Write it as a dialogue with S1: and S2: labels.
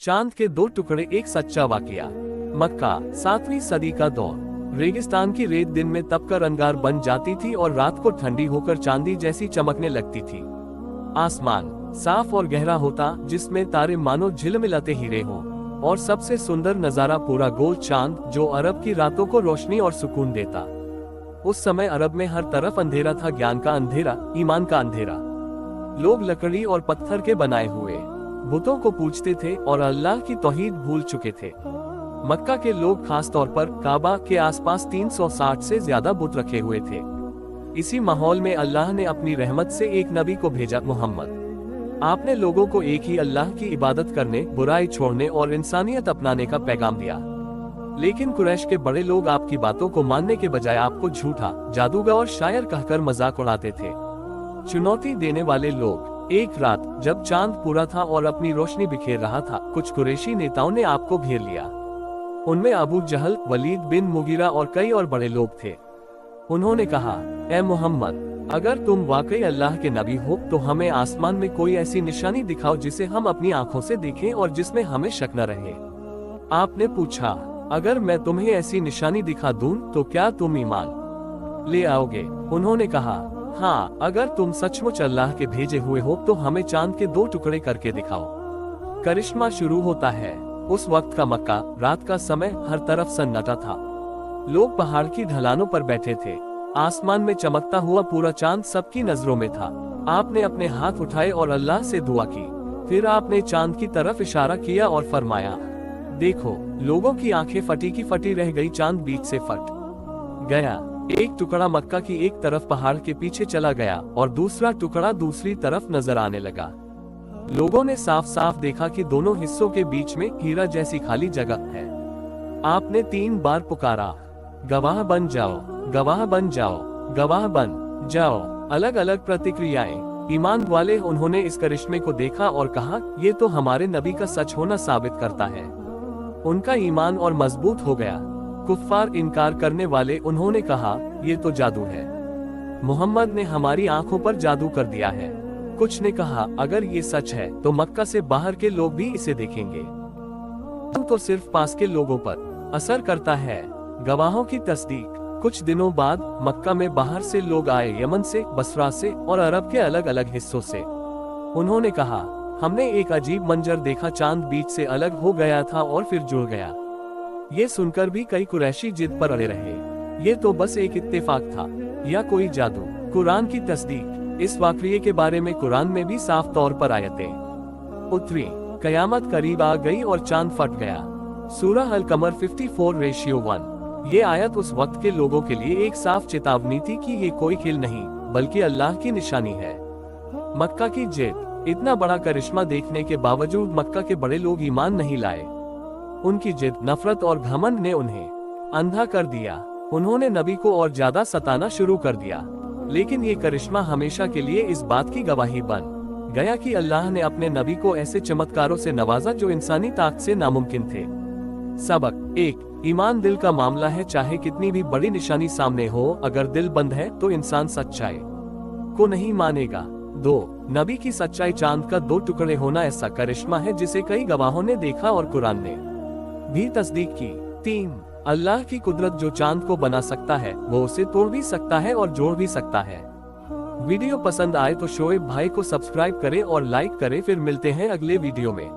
S1: चांद के दो टुकड़े, एक सच्चा वाकया। मक्का, 7वीं सदी का दौर। रेगिस्तान की रेत दिन में तपकर अंगार बन जाती थी और रात को ठंडी होकर चांदी जैसी चमकने लगती थी। आसमान साफ और गहरा होता, जिसमें तारे मानो झिलमिलाते हीरे हों, और सबसे सुंदर नजारा पूरा गोल चांद, जो अरब की रातों को रोशनी और सुकून देता। उस समय अरब में हर तरफ अंधेरा था, ज्ञान का अंधेरा, ईमान का अंधेरा। लोग लकड़ी और पत्थर के बनाए हुए बुतों को पूजते थे और अल्लाह की तौहीद भूल चुके थे। मक्का के लोग खास तौर पर काबा के आसपास 360 से ज्यादा बुत रखे हुए थे। इसी माहौल में अल्लाह ने अपनी रहमत से एक नबी को भेजा, मोहम्मद। आपने लोगों को एक ही अल्लाह की इबादत करने, बुराई छोड़ने और इंसानियत अपनाने का पैगाम दिया। लेकिन कुरैश के बड़े लोग आपकी बातों को मानने के बजाय आपको झूठा, जादूगर और शायर कहकर मजाक उड़ाते थे। चुनौती देने वाले लोग। एक रात जब चांद पूरा था और अपनी रोशनी बिखेर रहा था, कुछ कुरैशी नेताओं ने आपको घेर लिया। उनमें अबू जहल, वलीद बिन मुगीरा और कई और बड़े लोग थे। उन्होंने कहा, ए मोहम्मद, अगर तुम वाकई अल्लाह के नबी हो तो हमें आसमान में कोई ऐसी निशानी दिखाओ जिसे हम अपनी आंखों से देखें और जिसमें हमें शक न रहे। आपने पूछा, अगर मैं तुम्हें ऐसी निशानी दिखा दूं तो क्या तुम ईमान ले आओगे? उन्होंने कहा, हाँ, अगर तुम सचमुच अल्लाह के भेजे हुए हो तो हमें चांद के दो टुकड़े करके दिखाओ। करिश्मा शुरू होता है। उस वक्त का मक्का, रात का समय, हर तरफ सन्नाटा था। लोग पहाड़ की ढलानों पर बैठे थे। आसमान में चमकता हुआ पूरा चांद सबकी नजरों में था। आपने अपने हाथ उठाए और अल्लाह से दुआ की। फिर आपने चांद की तरफ इशारा किया और फरमाया, देखो। लोगों की आंखें फटी की फटी रह गई। चांद बीच से फट गया। एक टुकड़ा मक्का की एक तरफ पहाड़ के पीछे चला गया और दूसरा टुकड़ा दूसरी तरफ नजर आने लगा। लोगों ने साफ साफ देखा कि दोनों हिस्सों के बीच में हीरा जैसी खाली जगह है। आपने 3 बार पुकारा, गवाह बन जाओ, गवाह बन जाओ, गवाह बन जाओ। अलग अलग प्रतिक्रियाएं। ईमान वाले, उन्होंने इस करिश्मे को देखा और कहा, ये तो हमारे नबी का सच होना साबित करता है। उनका ईमान और मजबूत हो गया। कुफ्फार, इनकार करने वाले, उन्होंने कहा, ये तो जादू है। मोहम्मद ने हमारी आंखों पर जादू कर दिया है। कुछ ने कहा, अगर ये सच है तो मक्का से बाहर के लोग भी इसे देखेंगे। तो सिर्फ पास के लोगों पर असर करता है। गवाहों की तस्दीक। कुछ दिनों बाद मक्का में बाहर से लोग आए, यमन से, बसरा से और अरब के अलग अलग हिस्सों से। उन्होंने कहा, हमने एक अजीब मंजर देखा। चांद बीच से अलग हो गया था और फिर जुड़ गया। ये सुनकर भी कई कुरैशी जिद पर अड़े रहे। ये तो बस एक इत्तेफाक था या कोई जादू। कुरान की तस्दीक। इस वाकये के बारे में कुरान में भी साफ तौर पर आयतें उतरी। कयामत करीब आ गई और चांद फट गया। सूरह अल कमर 54:1। ये आयत उस वक्त के लोगों के लिए एक साफ चेतावनी थी कि ये कोई खेल नहीं बल्कि अल्लाह की निशानी है। मक्का की जिद। इतना बड़ा करिश्मा देखने के बावजूद मक्का के बड़े लोग ईमान नहीं लाए। उनकी जिद, नफरत और घमंड ने उन्हें अंधा कर दिया। उन्होंने नबी को और ज्यादा सताना शुरू कर दिया। लेकिन ये करिश्मा हमेशा के लिए इस बात की गवाही बन गया कि अल्लाह ने अपने नबी को ऐसे चमत्कारों से नवाजा जो इंसानी ताकत से नामुमकिन थे। सबक 1। ईमान दिल का मामला है। चाहे कितनी भी बड़ी निशानी सामने हो, अगर दिल बंद है तो इंसान सच्चाई को नहीं मानेगा। 2। नबी की सच्चाई, चांद का 2 टुकड़े होना ऐसा करिश्मा है जिसे कई गवाहों ने देखा और कुरान ने भी तस्दीक की। 3। अल्लाह की कुदरत, जो चांद को बना सकता है वो उसे तोड़ भी सकता है और जोड़ भी सकता है। वीडियो पसंद आए तो शोएब भाई को सब्सक्राइब करें और लाइक करें। फिर मिलते हैं अगले वीडियो में।